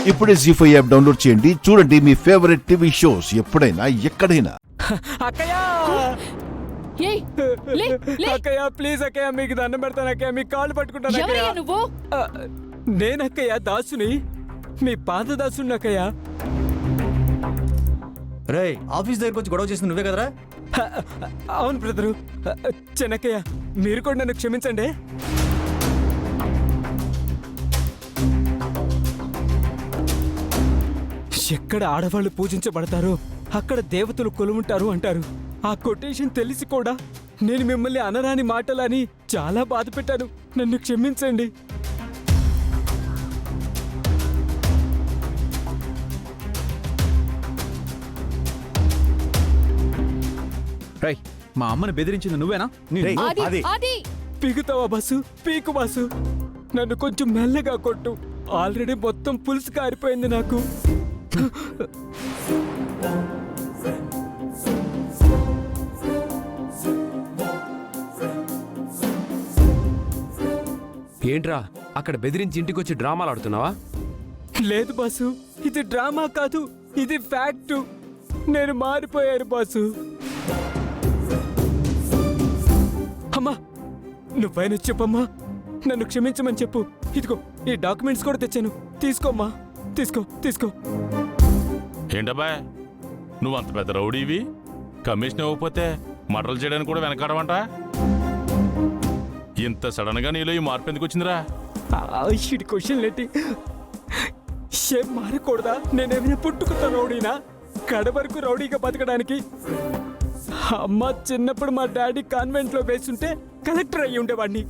ఇప్పుడే జీ5 app download చేయండి. చూడండి మీ ఫేవరెట్ టీవీ షోస్ ఎప్పుడైనా ఎక్కడైనా. అక్కయ్య ఏయ్, లే, లే. అక్కయ్య ప్లీజ్ అక్కయ్య మీకు దండం పెడతాను అక్కయ్య మీ కాళ్ళు పట్టుకుంటాను ఎవరయ్యా అక్కయ్య నువ్వు? నేనక్కయ్య దాసుని మీ పాత దాసుని అక్కయ్య రే ఆఫీస్ దగ్గరకు వచ్చి గొడవ చేసింది నువ్వే కదరా? అవును బ్రదరు. చిన్నక్కయ్య మీరు కూడా నన్ను క్షమించండి. ఎక్కడ ఆడవాళ్ళు పూజించబడతారో అక్కడ దేవతలు కొలువుంటారు అంటారు. ఆ కొటేషన్ తెలిసి కూడా నేను మిమ్మల్ని అనరాని మాటలని చాలా బాధ పెట్టాను. నన్ను క్షమించండి. రేయ్, మా అమ్మని బెదిరించింది నువ్వేనా? రేయ్, ఆది, ఆది. ఆది. పీకుతావా బాసు? పీకు బాసు. నన్ను కొంచెం మెల్లగా కొట్టు. ఆల్రెడీ మొత్తం పులుసు కారిపోయింది నాకు. ఏంట్రా అక్కడ బెదిరించి ఇంటికొచ్చి డ్రామాలు ఆడుతున్నావా? లేదు బాసు, ఇది డ్రామా కాదు, ఇది ఫ్యాక్టు. నేను మారిపోయాను బాసు. అమ్మా నువ్వైనా చెప్పమ్మా, నన్ను క్షమించమని చెప్పు. ఇదిగో ఈ డాక్యుమెంట్స్ కూడా తెచ్చాను, తీసుకోమ్మా. తీసుకో తీసుకో. ఏంటబ్బా నువ్వు అంత పెద్ద రౌడీవి, కమిషన్ ఇవ్వకపోతే మటలు చేయడానికి కూడా వెనకాడమంట. ఇంత సడన్ గా నీలో ఈ మార్పు ఎందుకు వచ్చిందిరా? ఇది క్వశ్చన్ ఏంటి? ఏం మారకూడదా? నేనేమైనా పుట్టుకున్న రౌడీనా? కడ వరకు రౌడీగా బతకడానికి. అమ్మ చిన్నప్పుడు మా డాడీ కాన్వెంట్ లో వేసుంటే కలెక్టర్ అయ్యి ఉండేవాడిని.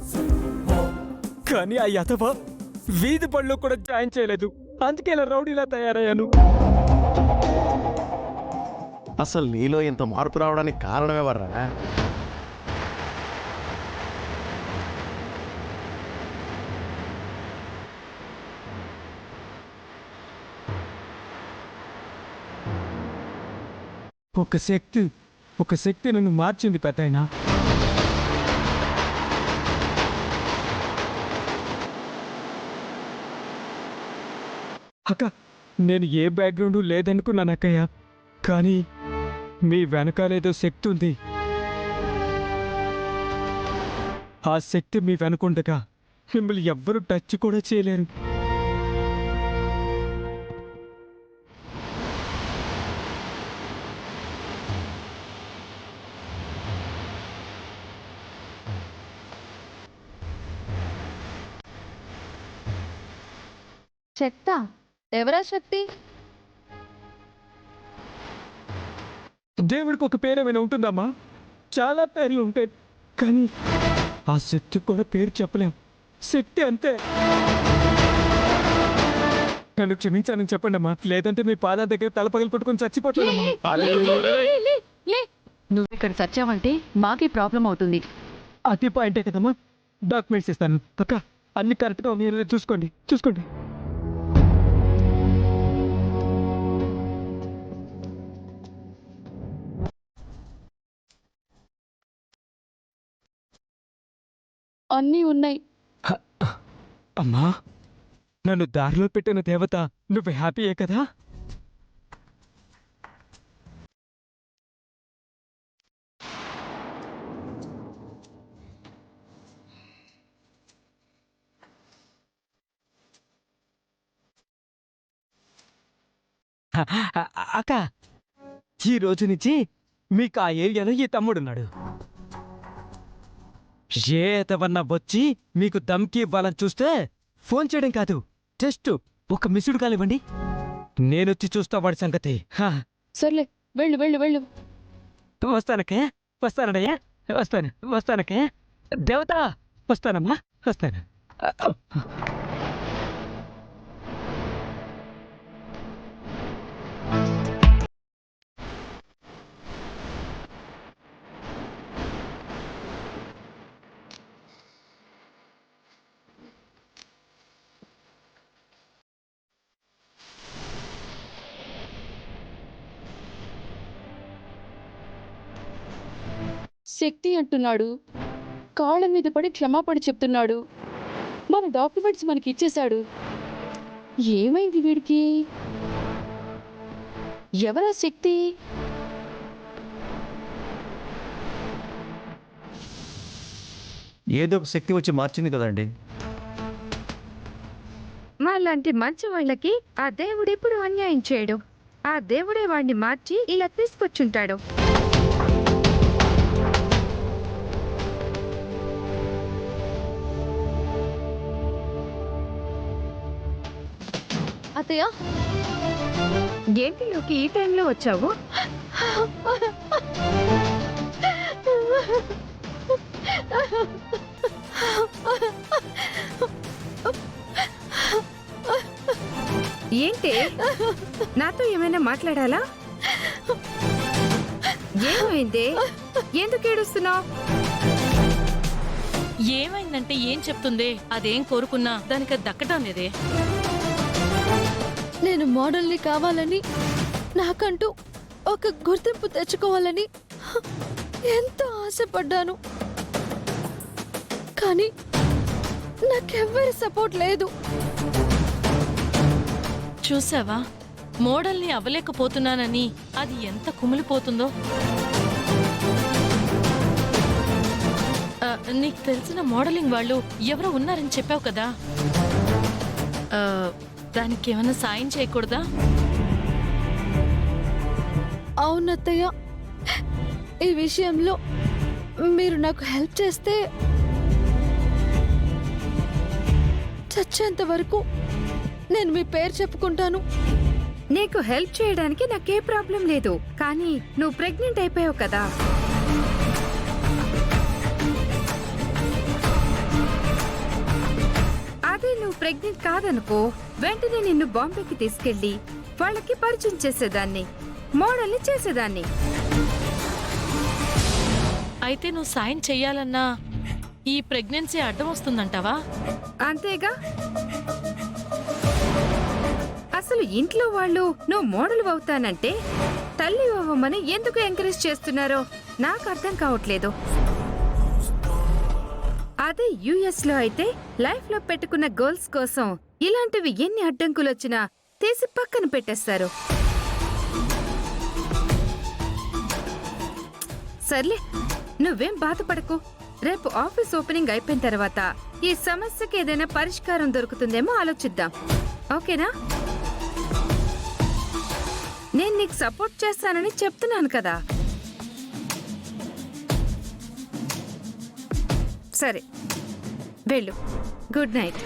కానీ ఆ యతవ వీధి పళ్ళు కూడా జాయిన్ చేయలేదు. అందుకే ఇలా రౌడీలా తయారయ్యాను. అసలు నీలో ఇంత మార్పు రావడానికి కారణం ఎవర్రా? ఒక శక్తి నన్ను మార్చింది పెద్దయినా. అక్క నేను ఏ బ్యాక్గ్రౌండ్ లేదనుకున్నాను అక్కయ్య, కానీ మీ వెనకాలేదో శక్తి ఉంది. ఆ శక్తి మీ వెనుకుండగా మిమ్మల్ని ఎవ్వరూ టచ్ కూడా చేయలేరు. శక్తా? ఎవరా శక్తి? దేవుడికి ఒక పేరు ఏమైనా ఉంటుందమ్మా? చాలా పేర్లు ఉంటాయి, కానీ ఆ శక్తి కూడా పేరు చెప్పలేం. శక్తి అంతే. నన్ను క్షమించానని చెప్పండి అమ్మా, లేదంటే మీ పాదాల దగ్గర తల పగలు పట్టుకొని చచ్చిపోతానమ్మా. నువ్వు ఇక్కడ సచ్చావంటే మాకే ప్రాబ్లం అవుతుంది. అది పాయింటే కదమ్మా. డాక్యుమెంట్స్ ఇస్తాను అక్క, అన్ని కరెక్ట్గా మీరు చూసుకోండి చూసుకోండి. అన్నీ ఉన్నాయి. అమ్మా నన్ను దారిలో పెట్టిన దేవత నువ్వు హ్యాపీయే కదా? అక్క ఈ రోజు నుంచి మీకు ఆ ఏరియాలో ఈ తమ్ముడున్నాడు. ఏదవన్నా వచ్చి మీకు దమ్కి ఇవ్వాలని చూస్తే ఫోన్ చేయడం కాదు, జస్ట్ ఒక మిస్డ్ కాల్ ఇవ్వండి, నేనొచ్చి చూస్తా వాడి సంగతి. సర్లే వెళ్ళు వెళ్ళు వెళ్ళు. వస్తానకే, వస్తానయ్యా, వస్తానకే. దేవత వస్తానమ్మా, వస్తాను. శక్తి అంటున్నాడు, కాళ్ళ మీద పడి క్షమాపణ చెప్తున్నాడు. మన డాక్యుమెంట్స్ మనకి ఇచ్చేశాడు. ఏమైంది వీడికి? ఎవరా శక్తి? ఏదో ఒక శక్తి వచ్చి మార్చింది కదండి. మాలాంటి మంచి వాళ్ళకి ఆ దేవుడు ఎప్పుడు అన్యాయం చేయడు. ఆ దేవుడే వాడిని మార్చి ఇలా తీసుకొచ్చుంటాడు. అత్తయ్య, ఏంటిలోకి ఈ టైంలో వచ్చావు? ఏంటి, నాతో ఏమైనా మాట్లాడాలా? ఏమైంది? ఎందుకు ఏడుస్తున్నావు? ఏమైందంటే ఏం చెప్తుంది? అదేం కోరుకున్నా దానికి అది దక్కడం లేదే. నేను మోడల్ని కావాలని, నాకంటూ ఒక గుర్తింపు తెచ్చుకోవాలని ఎంతో ఆశపడ్డాను. కానీ నాకెవ్వరి సపోర్ట్ లేదు. చూసావా, మోడల్ని అవ్వలేకపోతున్నానని అది ఎంత కుమిలిపోతుందో. నీకు తెలిసిన మోడలింగ్ వాళ్ళు ఎవరో ఉన్నారని చెప్పావు కదా, దానికి ఏమైనా సాయం చేయకూడదా? అవునత్తయ్య, ఈ విషయంలో మీరు నాకు హెల్ప్ చేస్తే చచ్చేంత వరకు నేను మీ పేరు చెప్పుకుంటాను. నీకు హెల్ప్ చేయడానికి నాకే ప్రాబ్లం లేదు. కానీ నువ్వు ప్రెగ్నెంట్ అయిపోయావు కదా. అదే నువ్వు ప్రెగ్నెంట్ కాదనుకో, వెంటనే నిన్ను బాంబేకి తీసుకెళ్లి వాళ్ళకి పరిచయం చేసేదాన్ని, మోడల్ని చేసేదాన్ని. అయితే నువ్వు సాయం చెయ్యాలన్నా ఈ ప్రెగ్నెన్సీ అడ్డం వస్తుందంటావా? అంతేగా. అసలు ఇంట్లో వాళ్ళు నువ్వు మోడల్ అవుతానంటే తల్లి అవ్వమని ఎందుకు ఎంకరేజ్ చేస్తున్నారో నాకు అర్థం కావట్లేదు. అదే యుఎస్ లో అయితే లైఫ్ లో పెట్టుకున్న గోల్స్ కోసం ఇలాంటివి ఎన్ని అడ్డంకులు వచ్చినా తీసి పక్కన పెట్టేస్తారు. సర్లే, నువ్వేం బాధపడకు. రేపు ఆఫీస్ ఓపెనింగ్ అయిపోయిన తర్వాత ఈ సమస్యకి ఏదైనా పరిష్కారం దొరుకుతుందేమో ఆలోచిద్దాం. ఓకేనా? నేను నీకు సపోర్ట్ చేస్తానని చెప్తున్నాను కదా. సరే, వెళ్ళు. Good night.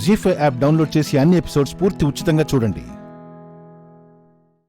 Zee five app download చేసి అన్ని ఎపిసోడ్స్ పూర్తి ఉచితంగా చూడండి.